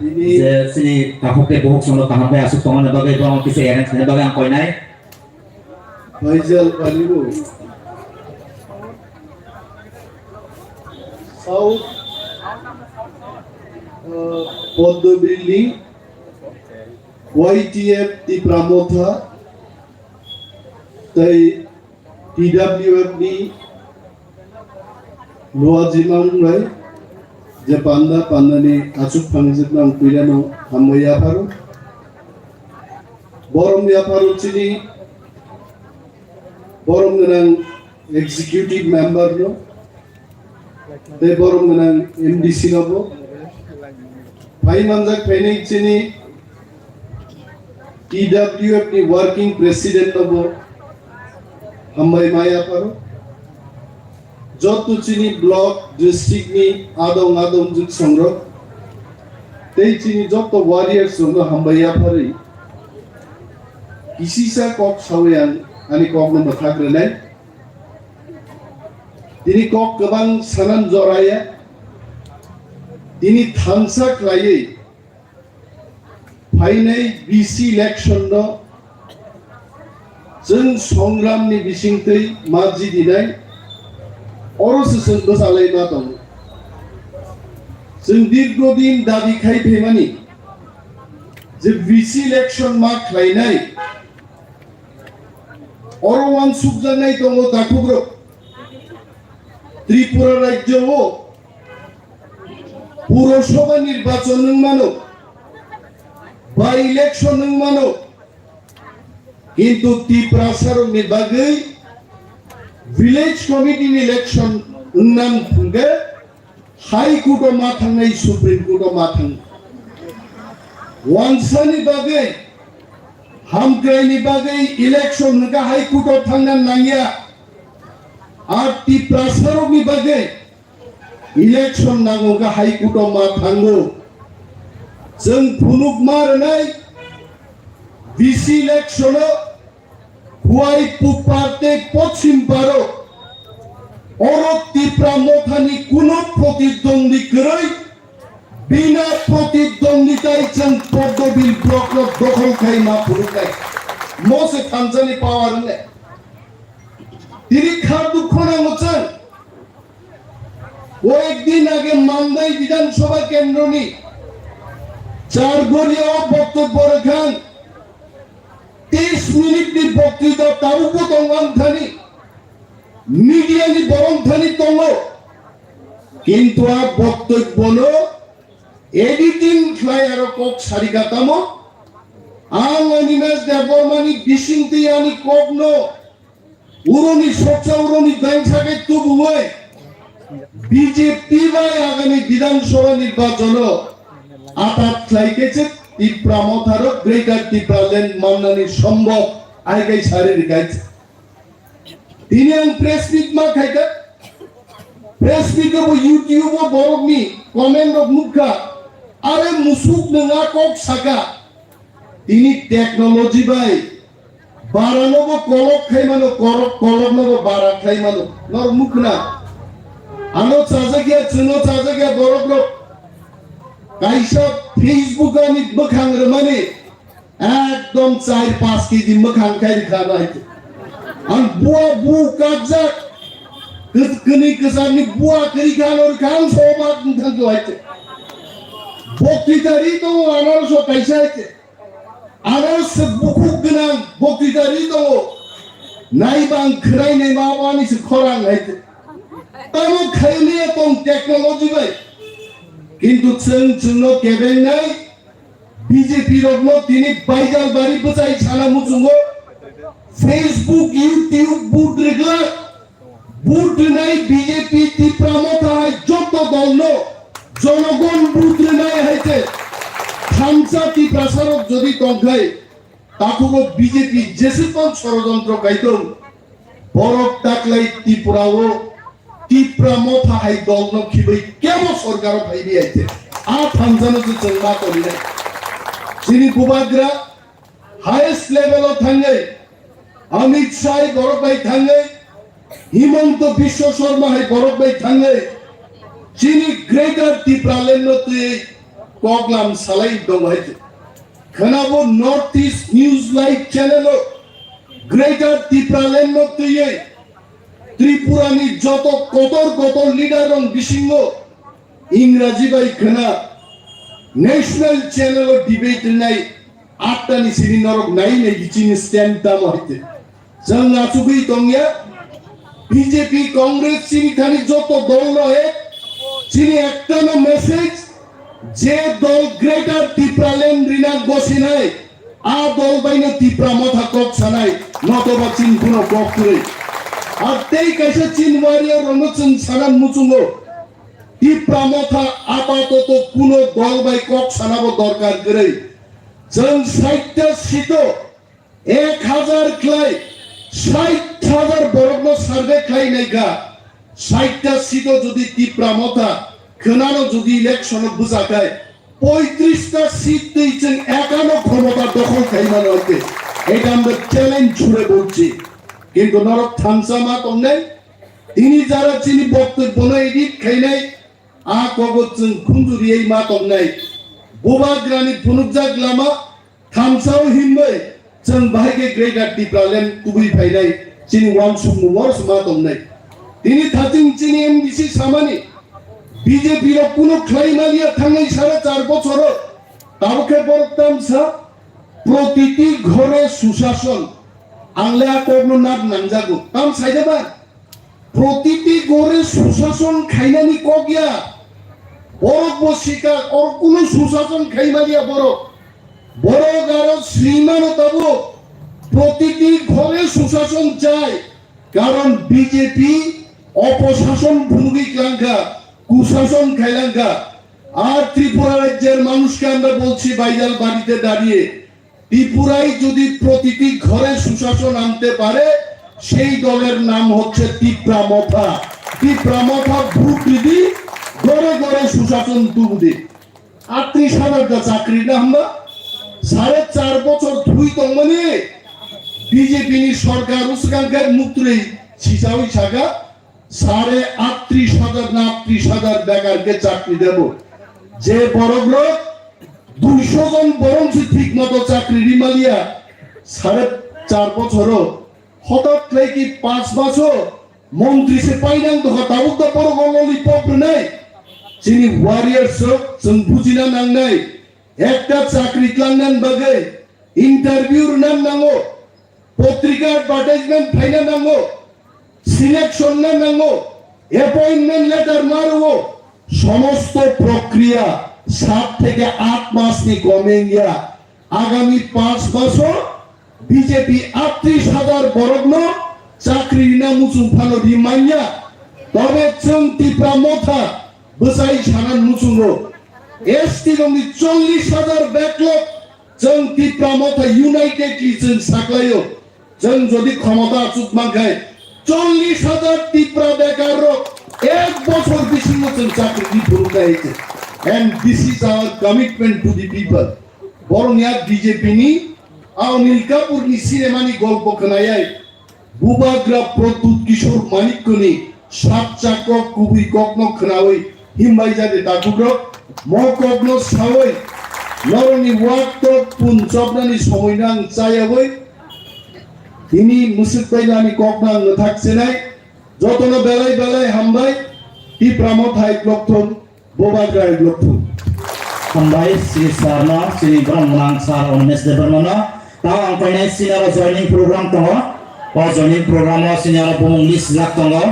sini tahu pe boksuna kahampai asuk tongan bagai belum kisah yang sini bagai angkon ini Faisal Palibu, South Podobili, YTF di Pramotha, tai TWF ni Loa Jimang Rai, Japanda Pandani Asuk Pangsit Nang Pirano Hamaya Paru, Borom Ya Paru Chini, Borom Nang Executive Member no, they Borom Nang MDC no, Pai Manjak Pening Chini, TWF ni Working President no, Hambai Maya Paru, Jotu Chini Block District ni Adong Juk Songro, Tei Chini Jotu Warriors Songro Hambaya Paru, Isisa Kok Sawian, Ani Kok no Mathagrenai, Dini Kok Kabang Sanan Zoraya, Dini Thansak Laye, Painai BC election no, जों संग्रामनि बिसिंथै माजि दिनाय अरसोसों बोसालाय मा दं जों दीर्घदिन दाबि खायफेमानि जे बिसि election मा खायनाय अरवान सुखजानाय दङ दाखुग्र त्रिपुरा राज्यआव पुरसभा निर्वाचन नों मानो बाय इलेक्शन नों मानो কিন্তু টিপ্রাসারক নিবাগৈ ভিলেজ কমিটি ইলেকশন নাম ফুঙ্গে হাই কোর্ট মা থাংনাই সুপ্রিম কোর্ট মা থাং ওয়ানসানি বাগৈ হামক্রাইনি বাগৈ election Naga high court থাংনা Naiya আর টিপ্রাসারক নিবাগৈ ইলেকশন নাগোগা হাই কোর্ট মা থাঙ্গো जों फुनुक मारनाय BC election Huai Puparte Pochim Baro Orok Tipramotani Kuno Protidongni Kurai Bina Protidongnitai Chan Podobil Block of Dokol Kaima Purukai Mose Tanzani Power Ne Diri Kardu Kona Mochan O ekdin age Mandai Vidhan Sabha Kendroni চারঘরিয়া বক্তব্য রাখান 30 মিনিটনি বক্তৃতা তারুকো তঙ্গান Thani মিডিয়ানি বরং Thani তঙ্গ কিন্তু আ বক্তব্য no editing fly আর cock সারিকাতামো আং অনিমেশ দেববর্মানি বিশিংতি আনি cock no উরনি সচ্চা উরনি ব্যাংসাকে তুবুয় BJP by আগামী বিধানসভা নির্বাচন আটাত লাইকেছে তীব্রামথারো গ্রেটার তীব্রালেন মান্নানি সম্ভব আইগাই শারীরিক গাইছে তিনি আং প্রেস মিট মা খাইতে প্রেস মিট ও ইউটিউব ও বরগনি কমেন্ট ও মুখা আরে মুসুক নঙা কক সাকা তিনি টেকনোলজি বাই বারানব কলক খাইমানো করক কলক নব বারা খাইমানো নর মুখ না আনো চাজাগিয়া চুনো চাজাগিয়া বরগ্র কাইসব ফেসবুক আনি মখাং মানে একদম 4-5 কেজি মখাং খাই খানা হইতে আন বুয়া বু কাজাক কনি কসানি বুয়া করি খানোর খান সোবাত থাকতে হইতে বক্তৃতারি তো আনারশো পয়সা হইতে আনারশ বুকুক গনা বক্তৃতারি তো নাইবাং খরাই নাই মাবানি সে খরাং হইতে তামো খাইলে তো টেকনোলজি বাই কিন্তু চুন কেবেন নাই বিজেপি রগ্ন তিনি বাইজাল বাড়ি বচাই ছানা মুচুঙ্গ ফেসবুক ইউটিউব বুট রেগলা বুট নাই বিজেপি তীব্রামতায় যত দল নো জনগণ বুট নাই হইতে খামসা তীব্রাসারক যদি তঙ্গাই তাকুব বিজেপি যেসেতন ষড়যন্ত্র গাইতম বরক তাকলাই ত্রিপুরাও তীব্রামতা হাই দল ন খিবই কেবল সরকার ভাইবি আইতে আ থামজানো যে চলবা করি নাই যিনি বুবাগ্রা হাইয়েস্ট লেভেল থাঙ্গে অমিত শাহ বরক ভাই থাঙ্গে হিমন্ত বিশ্ব শর্মা হাই বরক ভাই থাঙ্গে যিনি গ্রেটার ত্রিপুরালেন নতে প্রোগ্রাম সালাই দং হইতে খানাবো North East news live channel greater ত্রিপুরালেন নতে ত্রিপুরানি যত কতর লিডার রং বিসিংহ ইংরাজি বাই খানা ন্যাশনাল চ্যানেল ডিবেট নাই আটটানি সিনি নরক নাই নাই চিনি স্ট্যান্ড দাম হইতে जों नाचुगै दंया বিজেপি কংগ্রেস চিনি খানি যত দল রয়ে চিনি একটা না মেসেজ যে দল গ্রেটার ত্রিপুরালেন রিনা বসি নাই আ দল বাইনে ত্রিপুরা মাথা কক ছানাই নতবা চিন কোনো কক করে আর তেই কাছে চিন ওয়ারিয়ার রণচন ছানান মুচুঙ্গো ত্রিপুরা মাথা আপাতত কোনো দল বাই কক ছানাবো দরকার করে जों 60টা সিট 1000 ক্লাই 60,000 বর্গ সার্ভে খাই নাইগা 60টা সিট যদি ত্রিপুরা মাথা খনানো যদি ইলেকশন বুঝাকায় 35টা সিট দিয়েছেন একানো ক্ষমতা দখল খাইমানো হইতে এটা আমরা চ্যালেঞ্জ ছুড়ে বলছি কিন্তু নরক থামসামা তমনে তিনি যারা চিনি বক্তব্য না এডিট খাই নাই আ কগতজন খুঞ্জুরি এই মা তমনে বুবাগ্রানি ফুনুকজাক লামা থামসাও হিমবে जों बाहायगे ग्रेटार ত্রিপুরালেন তুবুই ফাইনাই চিনি ওয়ান সুমুমর সমা তমনে তিনি থাতিং চিনি এমডিসি সামানি বিজেপির কোনো ক্লাইমালিয়া থাঙ্গাই 4.5 বছর তারকে বর্তামসা প্রতিটি ঘরে সুশাসন আংলা কোন নাম নামজাগো তাম সাইদাবা প্রতিটি ঘরে সুশাসন খাইনানি কগিয়া বড় বসিকা আর কোন সুশাসন খাইমালিয়া বড় বড় গারো শ্রীমানতাবো প্রতিটি ঘরে সুশাসন চাই কারণ বিজেপি অপশাসন ভূমি ক্লাঙ্কা কুশাসন খাইলাঙ্কা আর ত্রিপুরা রাজ্যের মানুষকে আমরা বলছি বাইজাল বাড়িতে দাঁড়িয়ে ত্রিপুরায় যদি প্রতিটি ঘরে সুশাসন আনতে পারে সেই দলের নাম হচ্ছে ত্রিপুরামথা ভোট দিদি ঘরে ঘরে সুশাসন তুলদি 38,000টা চাকরি না আমরা 4.5 বছর ধুই তো মানে বিজেপি সরকার উসকাঙ্কার মুক্তরে ছিসাউই ছাগা 38,000 না 30,000 বেকারকে চাকরি দেব যে বড় লোক 200 জন বরং ঠিক মতো চাকরি রিমালিয়া 4.5 বছর হঠাৎ কি 5 বছর মন্ত্রী সে পাইনাং তো তাও তো বড় গলি পপ নাই চিনি ওয়ারিয়ার্স जों বুঝিনা নাং নাই একটা চাকরি ক্লাঙ্গান বাগে ইন্টারভিউর নাম নাঙ্গো পত্রিকা অ্যাডভার্টাইজমেন্ট ফাইনা নাঙ্গো সিলেকশন নাম নাঙ্গো অ্যাপয়েন্টমেন্ট লেটার মারবো সমস্ত প্রক্রিয়া 7 থেকে 8 মাস নি কমে গিয়া আগামী 5 বছর বিজেপি 38,000 বরগ্ন চাকরি না মুচুং ফানো রিমাইয়া তবে जों टिप्रा मथा बसाई सानान मुचुंगो एसटी गंनि 40,000 बैकलग जों टिप्रा मथा यूनाइटेडली जों साक्लायो जों जदि क्षमता आचुक मानखाय 40,000 टिप्रा बेकार एक बছর बेसी जों चाकरी फुरुकायते and this is our commitment to the people बरनिया बीजेपी नि अनिल कापुर नि सिनेमानि गल्प खोनायै बुबाग्रा प्रद्युत किशोर मानिकनि सात चाकक कुबि ककनो खोनावै हिमबाय जादे दाकुग्र मकग्नो सावै नरनि वाक्तो पुन चबनानि समयनां चायावै तिनि मुसुकबायनानि ककनां नथाकसेनाय जतनो बेलाय बेलाय हामबाय टिप्रामो थाय ग्लकथन बोबाग्रा ग्लकथन Hambai Sri Sarna Sri Brahmanang Sar Ones de Bermana tahu angkanya sinara joining program tongo, joining program sinara pemunglis lak tongo.